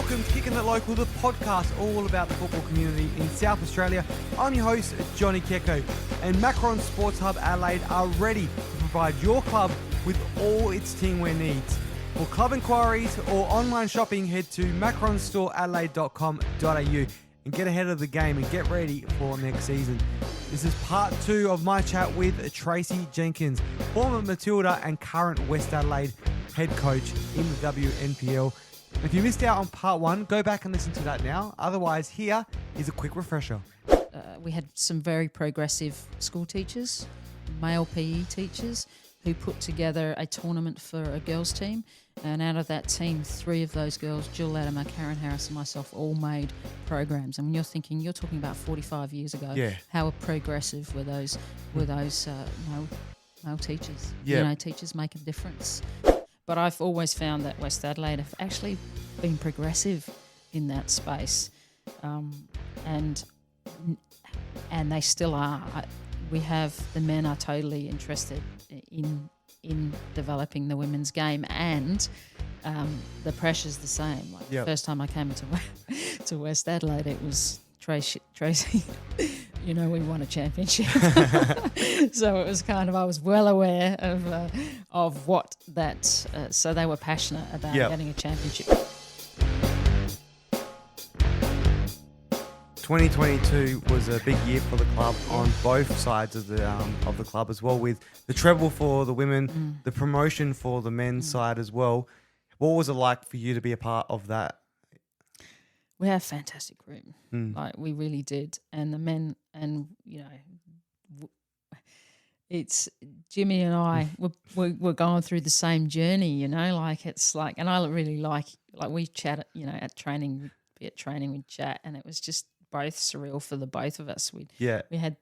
Welcome to Kicking It Local, the podcast all about the football community in South Australia. I'm your host, Johnny Kecko, and Macron Sports Hub Adelaide are ready to provide your club with all its teamwear needs. For club inquiries or online shopping, head to macronstoreadelaide.com.au and get ahead of the game and get ready for next season. This is part 2 of my chat with Tracey Jenkins, former Matilda and current West Adelaide head coach in the WNPL. If you missed out on part 1, go back and listen to that now. Otherwise, here is a quick refresher. We had some very progressive school teachers, male PE teachers, who put together a tournament for a girls' team. And out of that team, 3 of those girls, Jill Latimer, Karen Harris and myself, all made programs. And when you're talking about 45 years ago, how progressive were those male teachers? Yeah. Teachers make a difference. But I've always found that West Adelaide have actually been progressive in that space, and they still are. The men are totally interested in developing the women's game, and the pressure's the same. The first time I came to West Adelaide, it was Tracey. We won a championship. So it was kind of, I was well aware of what that, so they were passionate about getting a championship. 2022 was a big year for the club on both sides of the club as well, with the treble for the women, the promotion for the men's side as well. What was it like for you to be a part of that? We had a fantastic group, we really did, and the men, and it's Jimmy and I we're going through the same journey, it's like, and I really like we chat, at training, we'd chat, and it was just both surreal for the both of us. We had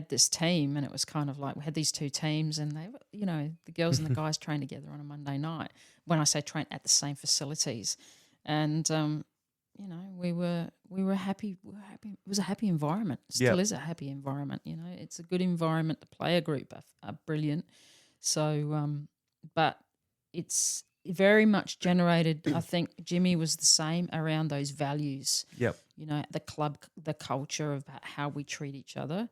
this team, and it was kind of like we had these 2 teams, and they were, the girls and the guys trained together on a Monday night. When I say train, at the same facilities, and we were happy. It was a happy environment. It still is a happy environment. It's a good environment. The player group are brilliant. So, but it's very much generated. I think Jimmy was the same around those values. Yep. The club, the culture of how we treat each other.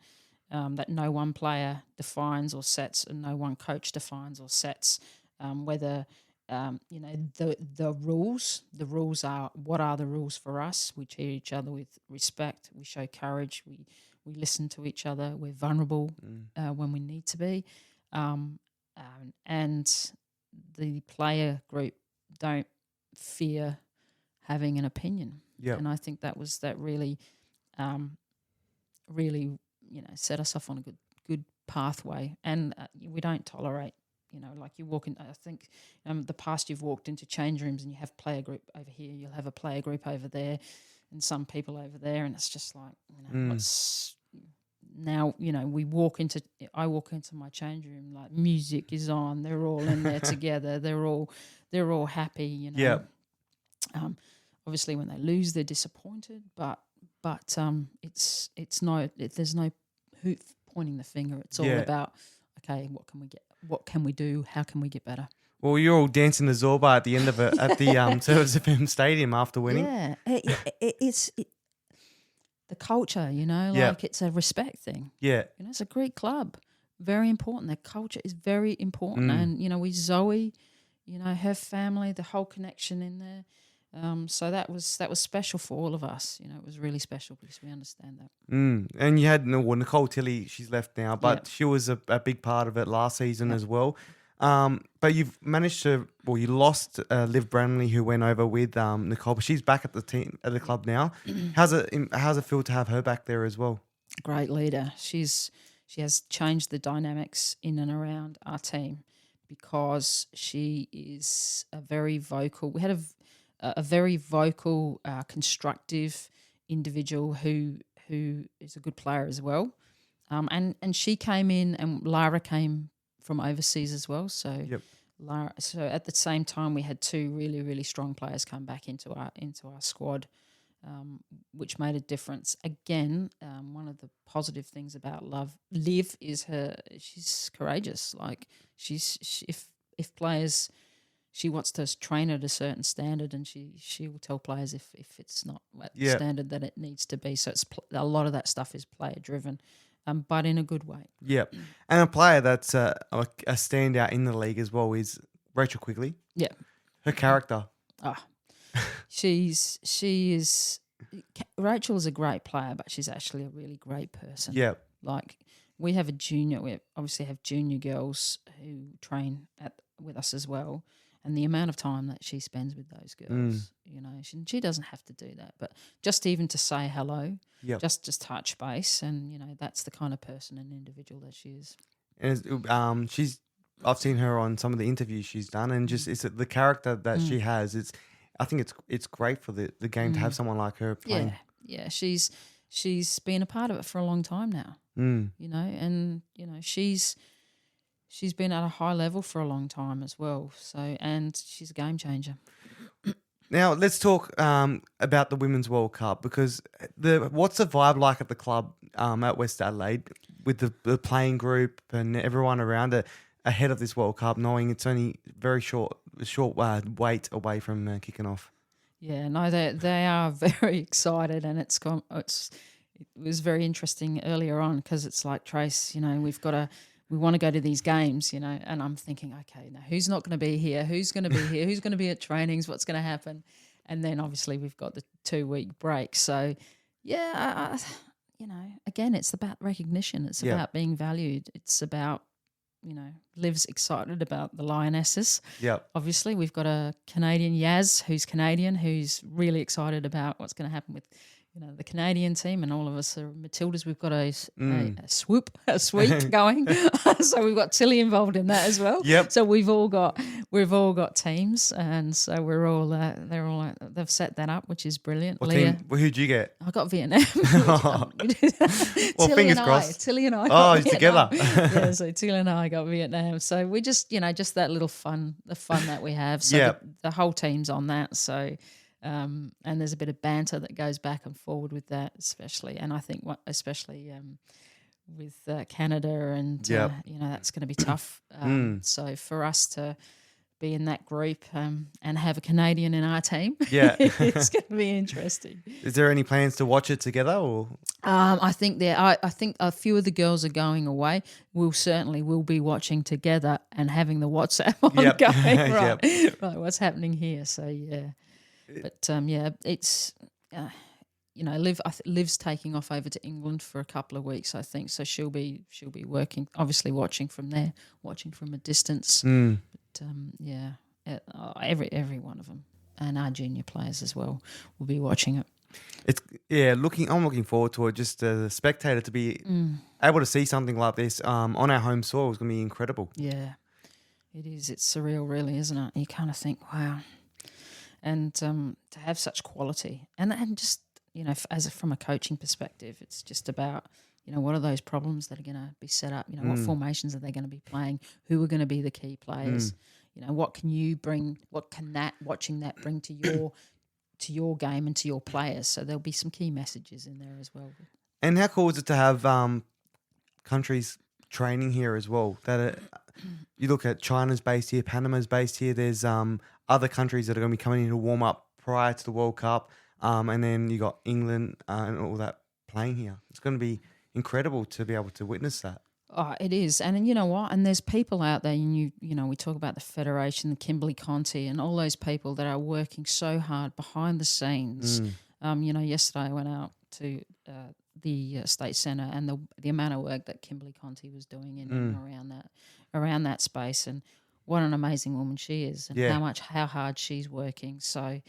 That no one player defines or sets, and no one coach defines or sets. Whether the rules. The rules are, what are the rules for us? We treat each other with respect. We show courage. We listen to each other. We're vulnerable when we need to be, and the player group don't fear having an opinion. Yeah, and I think that really set us off on a good pathway. And we don't tolerate. You walk in, I think the past you've walked into change rooms and you have player group over here, you'll have a player group over there and some people over there, and it's just like, what's now, I walk into my change room, like music is on, they're all in there together, they're all happy, Yeah. Obviously when they lose they're disappointed, but there's no pointing the finger. It's all about, okay, what can we do? How can we get better? Well, you're all dancing the Zorba at the end of it at the Service FM Stadium after winning. Yeah, it's the culture, it's a respect thing. Yeah. It's a great club, very important. Their culture is very important. And, with Zoe, her family, the whole connection in there. So that was special for all of us. It was really special because we understand that. And you had Nicole Tilley, she's left now, but she was a big part of it last season as well. But you've managed to, you lost Liv Branley, who went over with Nicole, but she's back at the club now. How's it feel to have her back there as well? Great leader. She has changed the dynamics in and around our team because she is a very vocal. We had a very vocal, constructive individual who is a good player as well. And she came in, and Lara came from overseas as well. So Lara. So at the same time, we had 2 really, really strong players come back into our squad, which made a difference. Again, one of the positive things about Liv is she's courageous. Like if players. she wants to train at a certain standard, and she will tell players if it's not at the Yep. standard that it needs to be. So it's a lot of that stuff is player driven, but in a good way. Yep. And a player that's a standout in the league as well is Rachel Quigley. Yeah. Her character. She is. Rachel is a great player, but she's actually a really great person. Yep. Like we obviously have junior girls who train with us as well, and the amount of time that she spends with those girls, you know, she doesn't have to do that, but just even to say hello, just touch base, and you know, that's the kind of person and individual that she is. And I've seen her on some of the interviews she's done, and just it's the character that she has. I think it's great for the game to have someone like her playing. Yeah. She's been a part of it for a long time now. You know, and you know she's been at a high level for a long time as well. So, and she's a game changer. Now let's talk about the Women's World Cup, because what's the vibe like at the club at West Adelaide with the playing group and everyone around it ahead of this World Cup, knowing it's only very short wait away from kicking off? Yeah, no, they are very excited, and it was very interesting earlier on because it's like, Trace, you know, we want to go to these games, you know, and I'm thinking, okay, now who's not going to be here? Who's going to be here? Who's going to be at trainings? What's going to happen? And then obviously we've got the 2-week break. So, yeah, you know, again, it's about recognition. It's about being valued. It's about, you know, Liv's excited about the Lionesses. Yeah. Obviously, we've got a Canadian, Yaz, who's Canadian, who's really excited about what's going to happen with, you know, the Canadian team, and all of us are Matildas. We've got a sweep going. So we've got Tilly involved in that as well. Yep. So we've all got teams, and so we're all they've set that up, which is brilliant. What team? Who'd you get? I got Vietnam. Well, fingers crossed. Tilly and I. Oh, it's together. Yeah, so Tilly and I got Vietnam. So we just, you know, just that little fun, the fun that we have. So the whole team's on that. So. And there's a bit of banter that goes back and forward with that, especially. And I think especially with Canada and, you know, that's going to be tough. So for us to be in that group and have a Canadian in our team, it's going to be interesting. Is there any plans to watch it together? Or I think I think a few of the girls are going away. We'll be watching together and having the WhatsApp on going, right, what's happening here. So, yeah. But it's you know, Liv's taking off over to England for a couple of weeks, I think. So she'll be working, obviously watching from there, watching from a distance. But every one of them, and our junior players as well, will be watching it. I'm looking forward to it. Just as a spectator, to be able to see something like this on our home soil is going to be incredible. Yeah, it is. It's surreal, really, isn't it? You kind of think, wow. And to have such quality, and just, you know, from a coaching perspective, it's just about, you know, what are those problems that are going to be set up? You know, what formations are they going to be playing? Who are going to be the key players? You know, what can you bring? What can watching that bring to your game and to your players? So there'll be some key messages in there as well. And how cool is it to have countries training here as well? You look at China's based here, Panama's based here. There's other countries that are going to be coming in to warm up prior to the World Cup, and then you got England and all that playing here. It's going to be incredible to be able to witness that. Oh, it is. And you know what? And there's people out there, and you know, we talk about the Federation, the Kimberly Conti, and all those people that are working so hard behind the scenes. You know, yesterday I went out to the State Centre, and the amount of work that Kimberly Conti was doing in and around that space, and what an amazing woman she is, and how hard she's working. So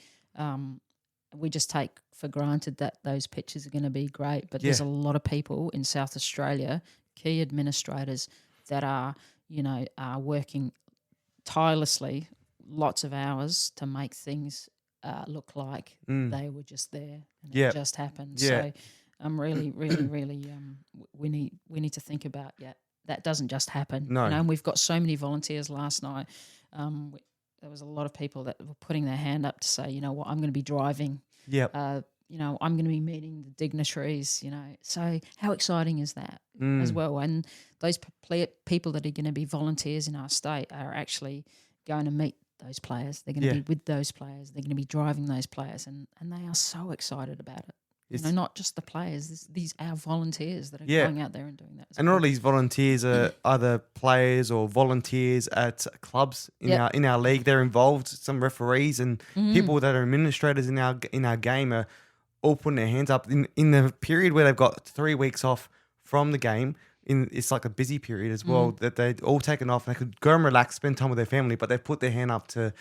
we just take for granted that those pictures are going to be great, but there's a lot of people in South Australia, key administrators, that are, you know, are working tirelessly, lots of hours to make things look like they were just there and it just happened. So I'm really, really, really we need to think about that doesn't just happen. No. You know, and we've got so many volunteers last night. There was a lot of people that were putting their hand up to say, you know what, I'm going to be driving. You know, I'm going to be meeting the dignitaries, you know. So how exciting is that as well? And those people that are going to be volunteers in our state are actually going to meet those players. They're going to be with those players. They're going to be driving those players, and they are so excited about it. Not just the players. These are volunteers that are going out there and doing that. And all these volunteers are either players or volunteers at clubs in our league. They're involved. Some referees and people that are administrators in our game are all putting their hands up in the period where they've got 3 weeks off from the game. It's like a busy period as well that they've all taken off and they could go and relax, spend time with their family, but they've put their hand up to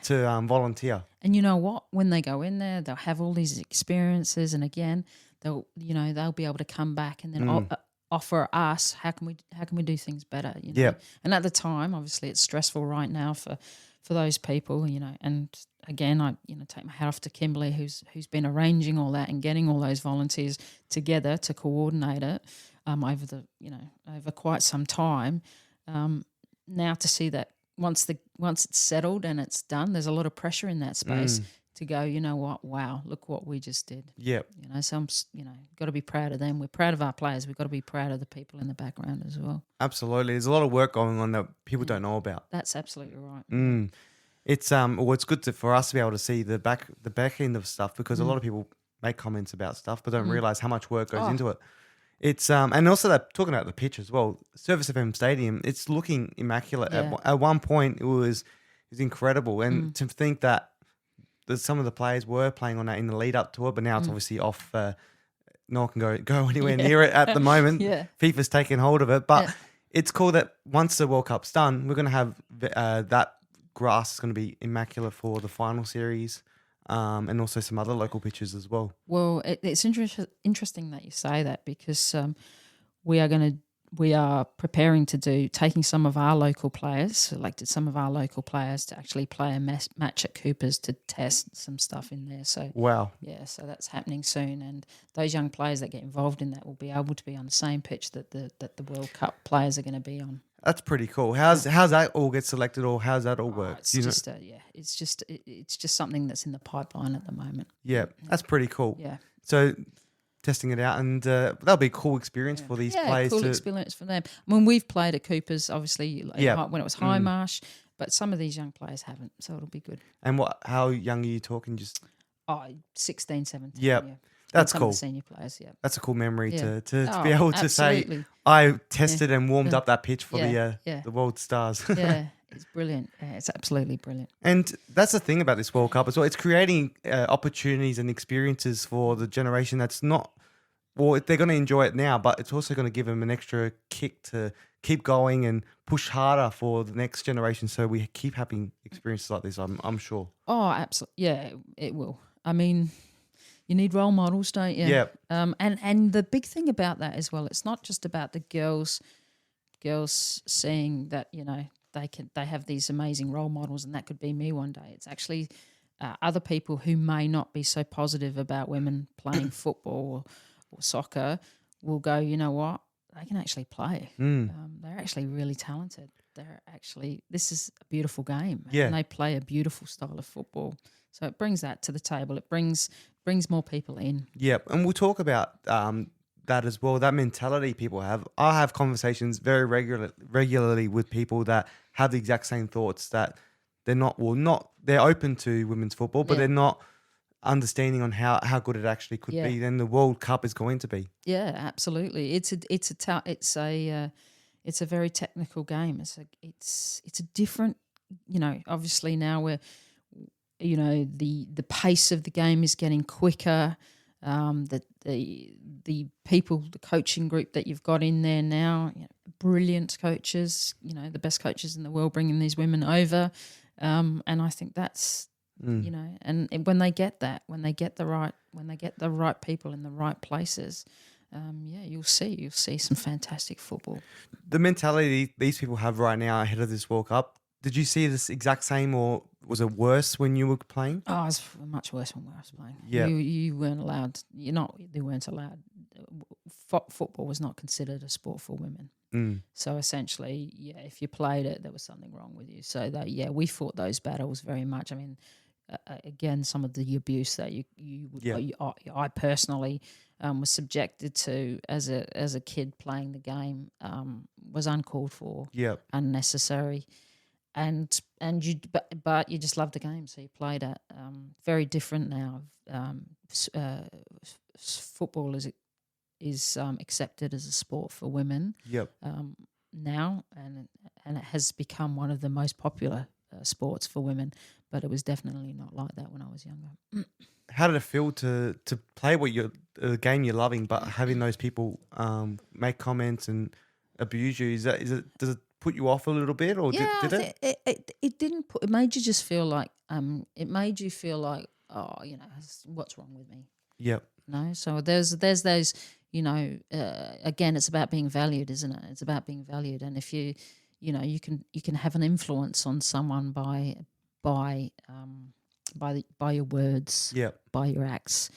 volunteer. And you know what? When they go in there, they'll have all these experiences, and again, they'll be able to come back and then offer us how can we do things better. And at the time, obviously, it's stressful right now for those people. And again, I take my hat off to Kimberly, who's been arranging all that and getting all those volunteers together to coordinate it. Over quite some time, now to see that once it's settled and it's done, there's a lot of pressure in that space to go, you know what, wow, look what we just did. Yep. So I'm, got to be proud of them. We're proud of our players. We've got to be proud of the people in the background as well. Absolutely. There's a lot of work going on that people don't know about. That's absolutely right. It's it's good for us to be able to see the back end of stuff, because a lot of people make comments about stuff but don't realize how much work goes into it. It's and also that talking about the pitch as well, Service FM Stadium, it's looking immaculate. Yeah. At one point, it was incredible, and to think that some of the players were playing on that in the lead up to it, but now it's obviously off. No one can go anywhere near it at the moment. FIFA's taking hold of it, but it's cool that once the World Cup's done, we're going to have that grass is going to be immaculate for the final series. And also some other local pitches as well. Well, it's interesting that you say that, because we are preparing to taking some of our local players, selected some of our local players to actually play a match at Cooper's to test some stuff in there. So wow, so that's happening soon, and those young players that get involved in that will be able to be on the same pitch that the World Cup players are going to be on. That's pretty cool. How's that all get selected, or how's that all work? It's just something that's in the pipeline at the moment. Yeah, that's pretty cool. Yeah. So testing it out, and that'll be a cool experience for these players. Cool experience for them. I mean, we've played at Cooper's, obviously, when it was High Marsh, but some of these young players haven't, so it'll be good. And how young are you talking? Just 16, 17. Yep. Yeah. That's some cool. Of the senior players, yeah. That's a cool memory to be able to absolutely. say I tested and warmed up that pitch for the World Stars. Yeah, it's brilliant. Yeah, it's absolutely brilliant. And that's the thing about this World Cup as well. It's creating opportunities and experiences for the generation that's not. Well, they're going to enjoy it now, but it's also going to give them an extra kick to keep going and push harder for the next generation. So we keep having experiences like this, I'm sure. Oh, absolutely. Yeah, it will. I mean, you need role models, don't you? Yeah. And the big thing about that as well, it's not just about the girls seeing that, they have these amazing role models, and that could be me one day. It's actually other people who may not be so positive about women playing football or soccer will go, you know what? They can actually play. They're actually really talented. This is a beautiful game. Yeah. And they play a beautiful style of football. So it brings that to the table. It brings more people in. Yeah, and we'll talk about that as well, that mentality people have. I have conversations very regularly with people that have the exact same thoughts, that they're they're open to women's football, but they're not understanding on how good it actually could be. Then the World Cup is going to be. Yeah, absolutely. It's a very technical game. It's a different, obviously now we're, the pace of the game is getting quicker. The people, the coaching group that you've got in there now, brilliant coaches, the best coaches in the world, bringing these women over, and I think that's and when they get the right people in the right places, you'll see some fantastic football. The mentality these people have right now ahead of this World Cup, did you see this exact same, or was it worse when you were playing? Oh, it was much worse when I was playing. Yeah. You weren't allowed. They weren't allowed. Football was not considered a sport for women. So essentially, if you played it, there was something wrong with you. So we fought those battles very much. I mean, again, some of the abuse that I personally was subjected to as a kid playing the game was uncalled for, unnecessary. but you just loved the game, so you played it. Very different now. Football is accepted as a sport for women. Yep. Now, and it has become one of the most popular sports for women. But it was definitely not like that when I was younger. How did it feel to play the game you're loving, but having those people make comments and abuse you? Does it put you off a little bit, or Yeah, did it? It didn't put. It made you just feel like oh, what's wrong with me? Yep. No, so there's those, again, it's about being valued, isn't it? It's about being valued, and if you can have an influence on someone by your words, Yep. by your acts,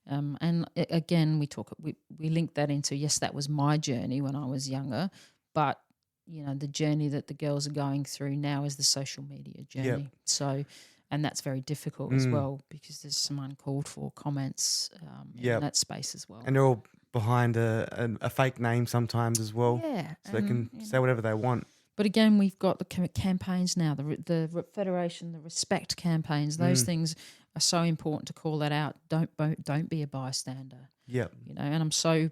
and again, we link that into, yes, that was my journey when I was younger, but the journey that the girls are going through now is the social media journey. Yep. So. And that's very difficult as well, because there's some uncalled for comments in that space as well. And they're all behind a fake name sometimes as well. Yeah. So they can say whatever they want. But again, we've got the campaigns now, the federation, the respect campaigns. Those things are so important to call that out. Don't be a bystander. Yep. And I'm so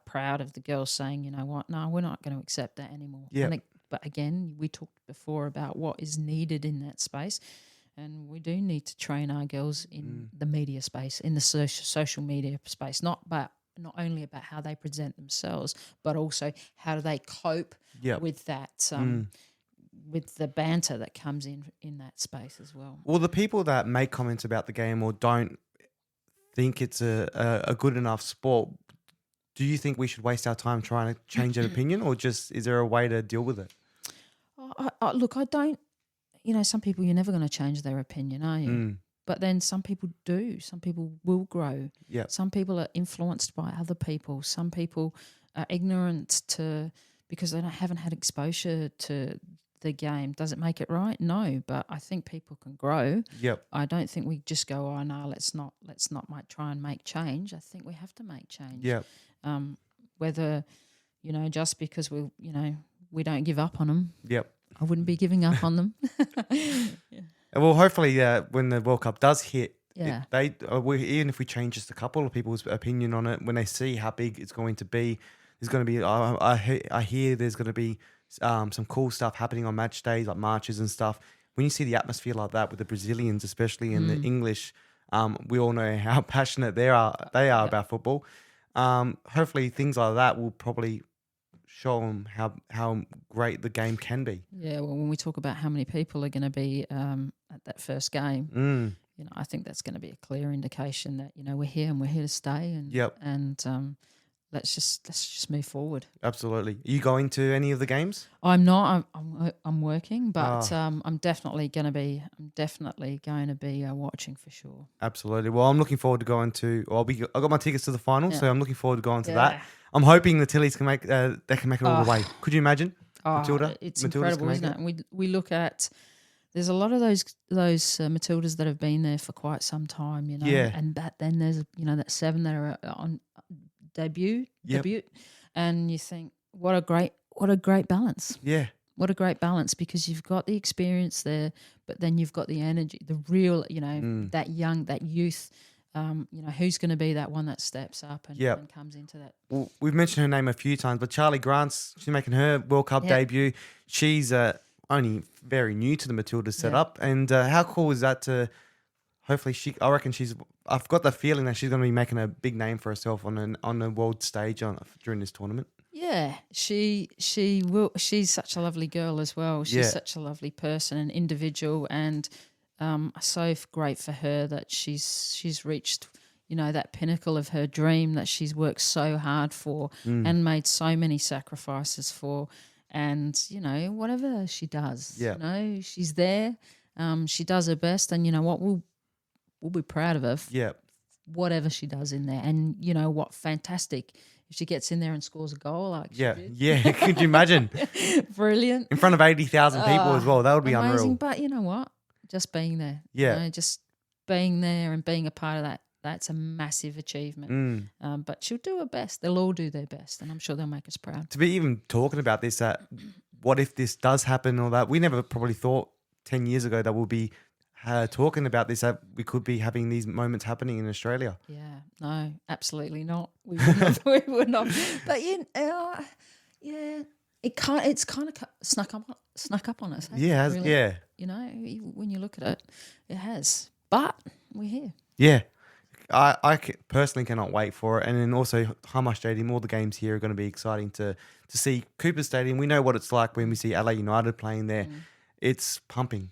proud of the girls saying, you know what, no, we're not going to accept that anymore. Yep. But again, we talked before about what is needed in that space. And we do need to train our girls in the media space, in the social media space, not only about how they present themselves, but also how do they cope with that, with the banter that comes in that space as well. Well, the people that make comments about the game or don't think it's a good enough sport, do you think we should waste our time trying to change an opinion, or just is there a way to deal with it? Look, I don't. Some people, you're never going to change their opinion, are you? But then some people do. Some people will grow. Yep. Some people are influenced by other people. Some people are ignorant because they haven't had exposure to the game. Does it make it right? No, but I think people can grow. Yep. I don't think we just go, oh no, let's not try and make change. I think we have to make change. Yep. Whether just because we don't give up on them. Yep. I wouldn't be giving up on them. Well, hopefully, when the World Cup does hit, yeah, even if we change just a couple of people's opinion on it, when they see how big it's going to be, there's going to be. I hear there's going to be some cool stuff happening on match days, like marches and stuff. When you see the atmosphere like that with the Brazilians, especially in the English, we all know how passionate they are about football. Hopefully, things like that will probably show them how great the game can be. Yeah, well, when we talk about how many people are going to be at that first game, I think that's going to be a clear indication that we're here and we're here to stay. And and let's just move forward. Absolutely. Are you going to any of the games? I'm not. I'm working, but I'm definitely going to be. Watching for sure. Absolutely. Well, I'm looking forward to going to. I got my tickets to the final, so I'm looking forward to going to that. I'm hoping the Tillies can make. They can make it all the way. Could you imagine, Matilda? It's incredible, isn't it? And we look at. There's a lot of those Matildas that have been there for quite some time, and then there's that 7 that are on debut, and you think what a great balance. Yeah. What a great balance, because you've got the experience there, but then you've got the energy, the real, that youth. Who's going to be that one that steps up and comes into that? Well, we've mentioned her name a few times, but Charlie Grant's, she's making her World Cup debut. She's only very new to the Matilda setup, and how cool is that to? Hopefully, I've got the feeling that she's going to be making a big name for herself on the world stage during this tournament. Yeah, she will. She's such a lovely girl as well. She's such a lovely person and individual, and so great for her that she's reached that pinnacle of her dream that she's worked so hard for and made so many sacrifices for. And whatever she does, she's there. She does her best, and what we'll be proud of her. Whatever she does in there, and what fantastic. If she gets in there and scores a goal, like she did. Yeah. Could you imagine? Brilliant. In front of 80,000 people as well. That would be amazing. Unreal. But you know what? Just being there. Just being there and being a part of that. That's a massive achievement. But she'll do her best. They'll all do their best, and I'm sure they'll make us proud. To be even talking about this, what if this does happen or that. We never probably thought 10 years ago that we'll be talking about this, that we could be having these moments happening in Australia. Yeah, no, absolutely not. We would not. We would not. But yeah, it's kind of snuck up on us. Hasn't Yeah, it, really? yeah. You know, when you look at it, it has. But we're here. Yeah. I personally cannot wait for it. And then also Hama Stadium, all the games here are going to be exciting to see. Cooper Stadium, we know what it's like when we see Adelaide United playing there. It's pumping.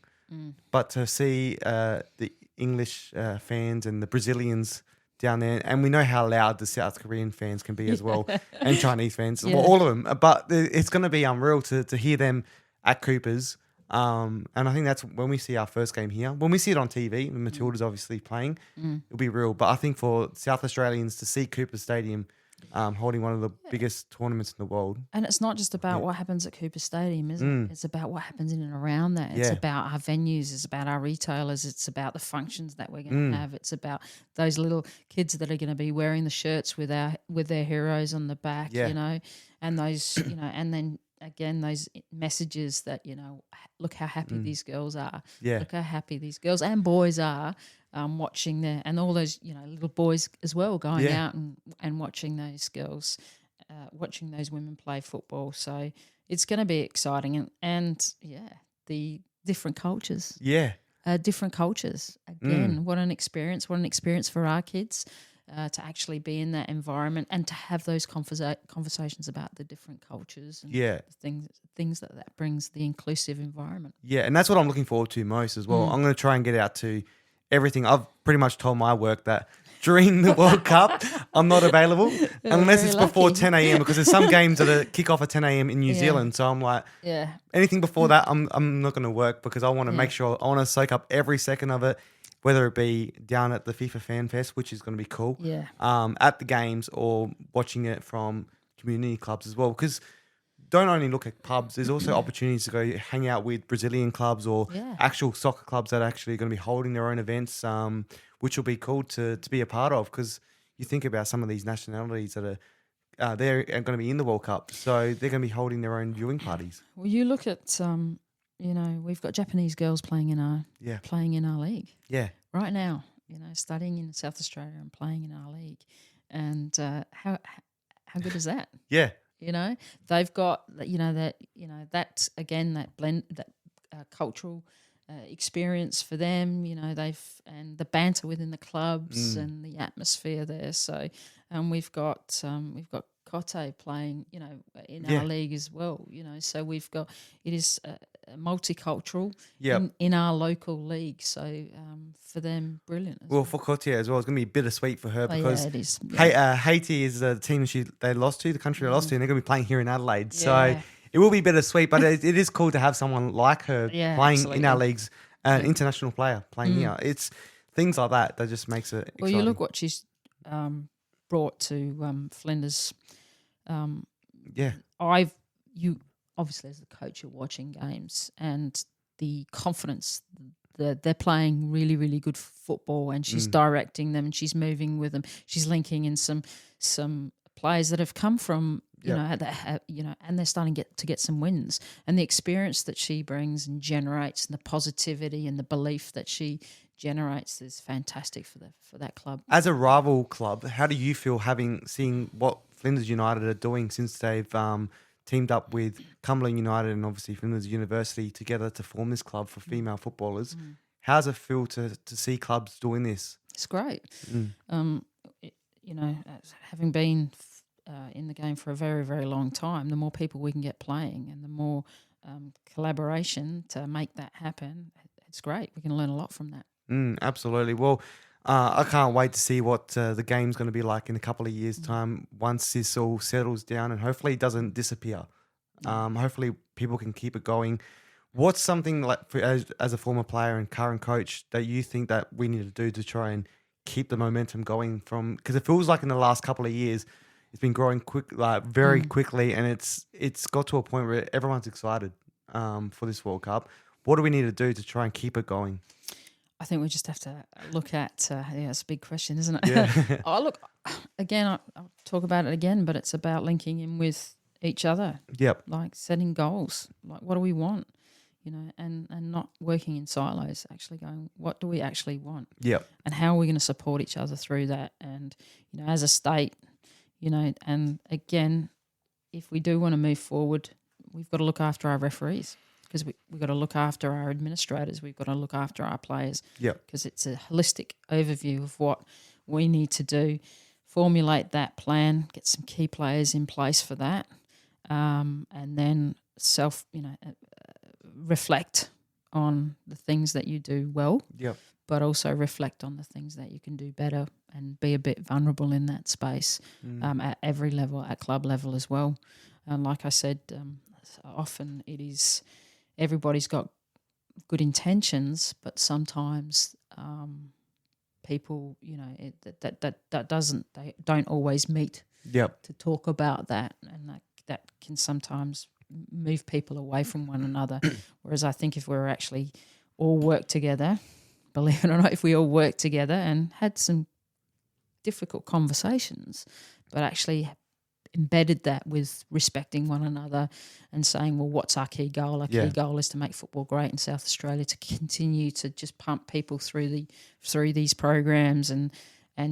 But to see the English fans and the Brazilians down there, and we know how loud the South Korean fans can be as well, and Chinese fans, well, all of them. But it's going to be unreal to hear them at Cooper's. And I think that's when we see our first game here. When we see it on TV, when Matilda's obviously playing, it'll be real. But I think for South Australians to see Cooper Stadium holding one of the biggest tournaments in the world. And it's not just about what happens at Cooper Stadium, is it? It's about what happens in and around that. It's about our venues. It's about our retailers. It's about the functions that we're going to have. It's about those little kids that are going to be wearing the shirts with their heroes on the back, you know, and those, you know, and then again, those messages that, you know, look how happy these girls are. Yeah. Look how happy these girls and boys are watching there, and all those, you know, little boys as well going out and watching those girls, watching those women play football. So it's going to be exciting. And the different cultures. Yeah. Different cultures. Again, what an experience. What an experience for our kids. To actually be in that environment and to have those conversations about the different cultures and the things that brings the inclusive environment. Yeah, and that's what I'm looking forward to most as well. I'm going to try and get out to everything. I've pretty much told my work that during the World Cup, I'm not available unless it's before 10 a.m. because there's some games that kick off at 10 a.m. in New Zealand. So I'm like, anything before that, I'm not going to work because I want to make sure, I want to soak up every second of it. Whether it be down at the FIFA Fan Fest, which is going to be cool, at the games, or watching it from community clubs as well. Because don't only look at pubs, there's also opportunities to go hang out with Brazilian clubs or actual soccer clubs that are actually going to be holding their own events, which will be cool to be a part of. Because you think about some of these nationalities that are they're going to be in the World Cup, so they're going to be holding their own viewing parties. Well, you look at you know, we've got Japanese girls playing in our league. Yeah. Right now, you know, studying in South Australia and playing in our league. And how good is that? Yeah. You know, they've got, you know, that again, that blend, that cultural experience for them, you know, and the banter within the clubs and the atmosphere there. So we've got Kote playing, you know, in our league as well, you know. So it is multicultural in our local league. So for them, brilliant. Well, for Kote as well, it's going to be bittersweet for her because it is. Haiti is the team they lost to, the country they lost to, and they're going to be playing here in Adelaide. So it will be bittersweet, but it is cool to have someone like her playing in our leagues, an international player playing here. It's things like that just makes it exciting. Well, you look what she's brought to Flinders. You obviously as a coach, you're watching games and the confidence that they're playing really, really good football, and she's directing them and she's moving with them. She's linking in some players that have come from you know, and they're starting to get some wins. And the experience that she brings and generates, and the positivity and the belief that she generates is fantastic for that club. As a rival club, how do you feel seeing what Flinders United are doing since they've teamed up with Cumberland United and obviously Flinders University together to form this club for female footballers? How does it feel to see clubs doing this? It's great. You know, having been in the game for a very, very long time, the more people we can get playing and the more collaboration to make that happen, it's great. We can learn a lot from that. Absolutely. Well, I can't wait to see what the game's going to be like in a couple of years' time once this all settles down and hopefully it doesn't disappear. Hopefully people can keep it going. What's something like as a former player and current coach that you think that we need to do to try and keep the momentum going from, because it feels like in the last couple of years it's been growing very quickly, and it's got to a point where everyone's excited for this World Cup. What do we need to do to try and keep it going? I think we just have to look at, it's a big question, isn't it? Yeah. Look, again, I'll talk about it again, but it's about linking in with each other. Yep. Like setting goals. Like, what do we want? You know, and not working in silos, actually going, what do we actually want? Yep. And how are we going to support each other through that? And, you know, as a state, you know, and again, if we do want to move forward, we've got to look after our referees, because we've got to look after our administrators, we've got to look after our players. Yep. Because it's a holistic overview of what we need to do, formulate that plan, get some key players in place for that, and then reflect on the things that you do well, Yep. but also reflect on the things that you can do better and be a bit vulnerable in that space at every level, at club level as well. And like I said, often it is everybody's got good intentions, but sometimes people, you know, they don't always meet Yep. to talk about that, and that can sometimes move people away from one another. Whereas I think if we were actually all work together, believe it or not, if we all worked together and had some difficult conversations, but actually embedded that with respecting one another and saying, well, what's our key goal? Our key goal is to make football great in South Australia, to continue to just pump people through these programs and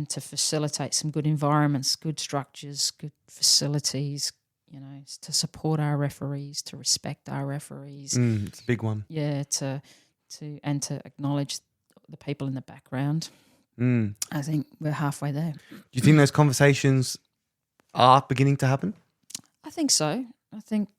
to facilitate some good environments, good structures, good facilities, you know, to support our referees, to respect our referees. It's a big one. Yeah, to acknowledge the people in the background. I think we're halfway there. Do you think those conversations are beginning to happen? I think so. I think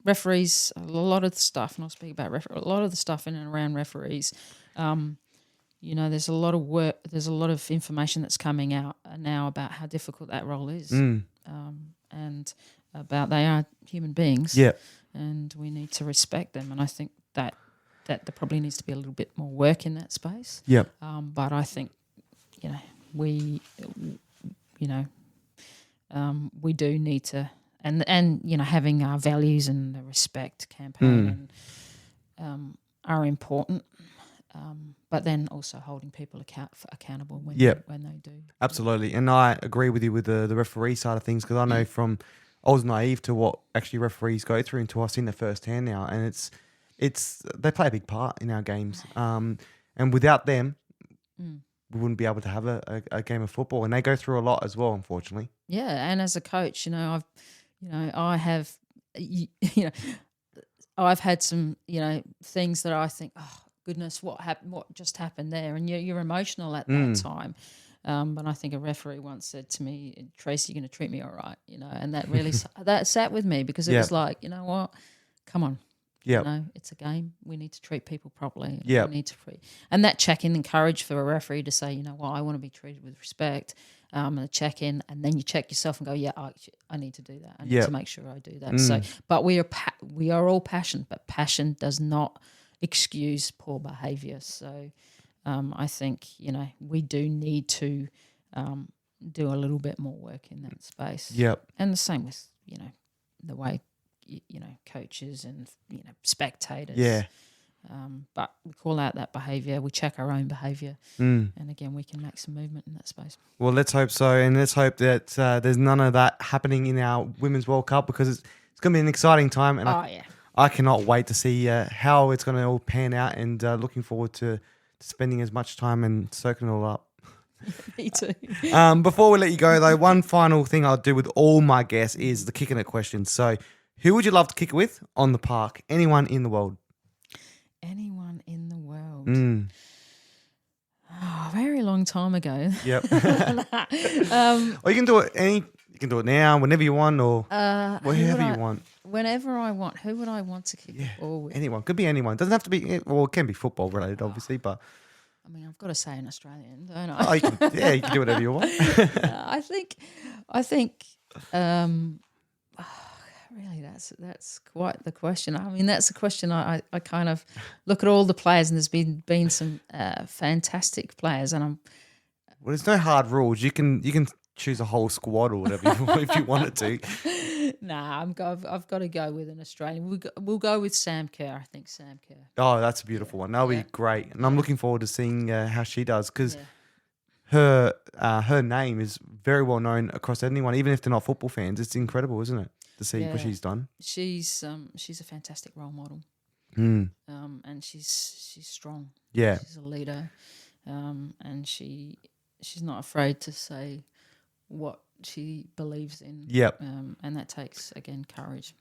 referees, a lot of the stuff, and I'll speak about a lot of the stuff in and around referees, you know, there's a lot of work, there's a lot of information that's coming out now about how difficult that role is, and about they are human beings, and we need to respect them. And I think that there probably needs to be a little bit more work in that space. But I think, you know, we do need to, and you know, having our values and the respect campaign are important. But then also holding people accountable when they do. Absolutely. And I agree with you with the referee side of things, because I know I was naive to what actually referees go through until I've seen it firsthand now. And it's they play a big part in our games. And without them, we wouldn't be able to have a game of football. And they go through a lot as well, unfortunately. Yeah, and as a coach, I've had some, you know, things that I think, oh goodness, what just happened there, and you're emotional at that time. But I think a referee once said to me, "Tracey, you're going to treat me all right," you know, and that really that sat with me, because it was like, you know what, come on. You know, it's a game. We need to treat people properly. We need to and that check-in encouraged for a referee to say, you know what, I want to be treated with respect. And a check-in, and then you check yourself and go, yeah, I need to do that. I need to make sure I do that. So, but we are all passionate, but passion does not excuse poor behaviour. So, I think, you know, we do need to do a little bit more work in that space. And the same with, you know, the way, you know, coaches and, you know, spectators. But we call out that behaviour, we check our own behaviour, and again, we can make some movement in that space. Well, let's hope so, and let's hope that there's none of that happening in our Women's World Cup, because it's going to be an exciting time, and I cannot wait to see how it's going to all pan out, and looking forward to spending as much time and soaking it all up. Me too. Before we let you go, though, one final thing I'll do with all my guests is the kicking it question. So, who would you love to kick it with on the park? Anyone in the world? Anyone in the world? Oh, a very long time ago. Or you can do it you can do it now, whenever you want, or wherever you want. Whenever I want. Who would I want to kick the ball with? Anyone. Could be anyone. Doesn't have to be, well, it can be football related, obviously, but I mean, I've got to say an Australian, don't I? Oh, you can do whatever you want. I think really, that's quite the question. I mean, that's a question I kind of look at all the players, and there's been some fantastic players, and well, there's no hard rules. You can choose a whole squad or whatever if you wanted to. Nah, I've got to go with an Australian. We'll go with Sam Kerr. I think Sam Kerr. Oh, that's a beautiful one. That'll be great, and I'm looking forward to seeing how she does, because her name is very well known across anyone, even if they're not football fans. It's incredible, isn't it? to see what she's done. She's a fantastic role model. Mm. And she's strong. Yeah. She's a leader. And she's not afraid to say what she believes in. Yep. And that takes, again, courage.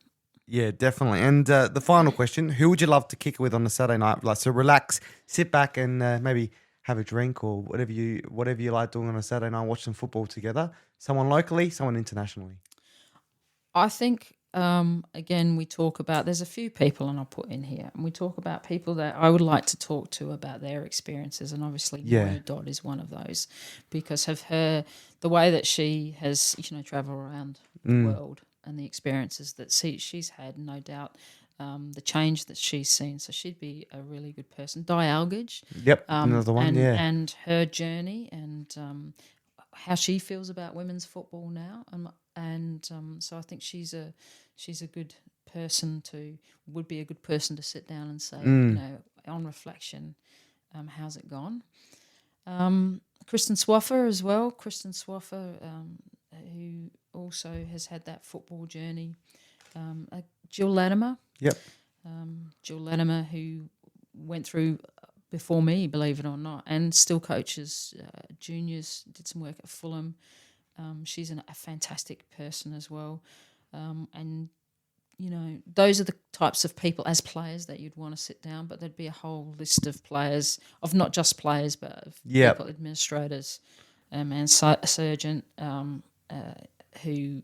Yeah, definitely. And the final question, who would you love to kick it with on a Saturday night? Like, so relax, sit back and maybe have a drink or whatever you like doing on a Saturday night, watch some football together. Someone locally, someone internationally. I think, again, we talk about, there's a few people, and I'll put in here, and we talk about people that I would like to talk to about their experiences, and obviously Moya Dodd is one of those, because of the way that she has, travelled around the world and the experiences that she's had, no doubt, the change that she's seen. So she'd be a really good person. Di Algage. Yep, another one, And her journey and how she feels about women's football now. So I think she's a good person would be a good person to sit down and say, on reflection, how's it gone? Kristen Swaffer as well. Kristen Swaffer, who also has had that football journey. Jill Latimer. Yep. Jill Latimer, who went through before me, believe it or not, and still coaches juniors, did some work at Fulham. She's a fantastic person as well. And, those are the types of people as players that you'd want to sit down, but there'd be a whole list of players, of not just players, but of people, administrators, and surgeon, who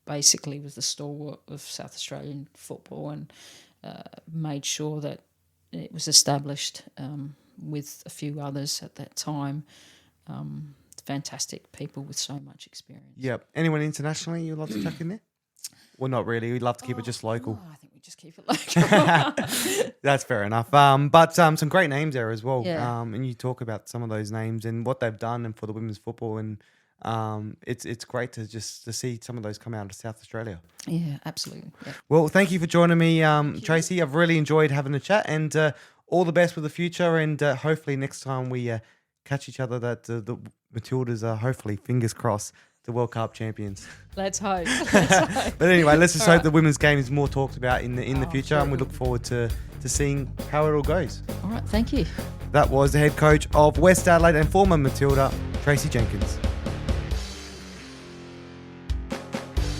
basically was the stalwart of South Australian football and made sure that it was established with a few others at that time. Fantastic people with so much experience. Yep. Anyone internationally you'd love to tuck in there? Well, not really. We'd love to keep it just local. No, I think we just keep it local. That's fair enough. But some great names there as well. Yeah. And you talk about some of those names and what they've done and for the women's football, and it's great to see some of those come out of South Australia. Yeah, absolutely. Yeah. Well, thank you for joining me, Tracey. I've really enjoyed having a chat, and all the best with the future. And hopefully next time we catch each other, that the Matildas are hopefully, fingers crossed, the World Cup champions. Let's hope. But anyway, let's just hope the women's game is more talked about in the future, and we look forward to seeing how it all goes. All right, thank you. That was the head coach of West Adelaide and former Matilda, Tracey Jenkins.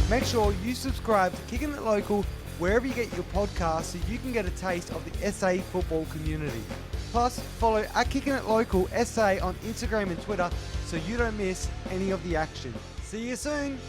Make sure you subscribe to Kicking It Local wherever you get your podcasts so you can get a taste of the SA football community. Plus, follow Kicking It Local SA on Instagram and Twitter so you don't miss any of the action. See you soon.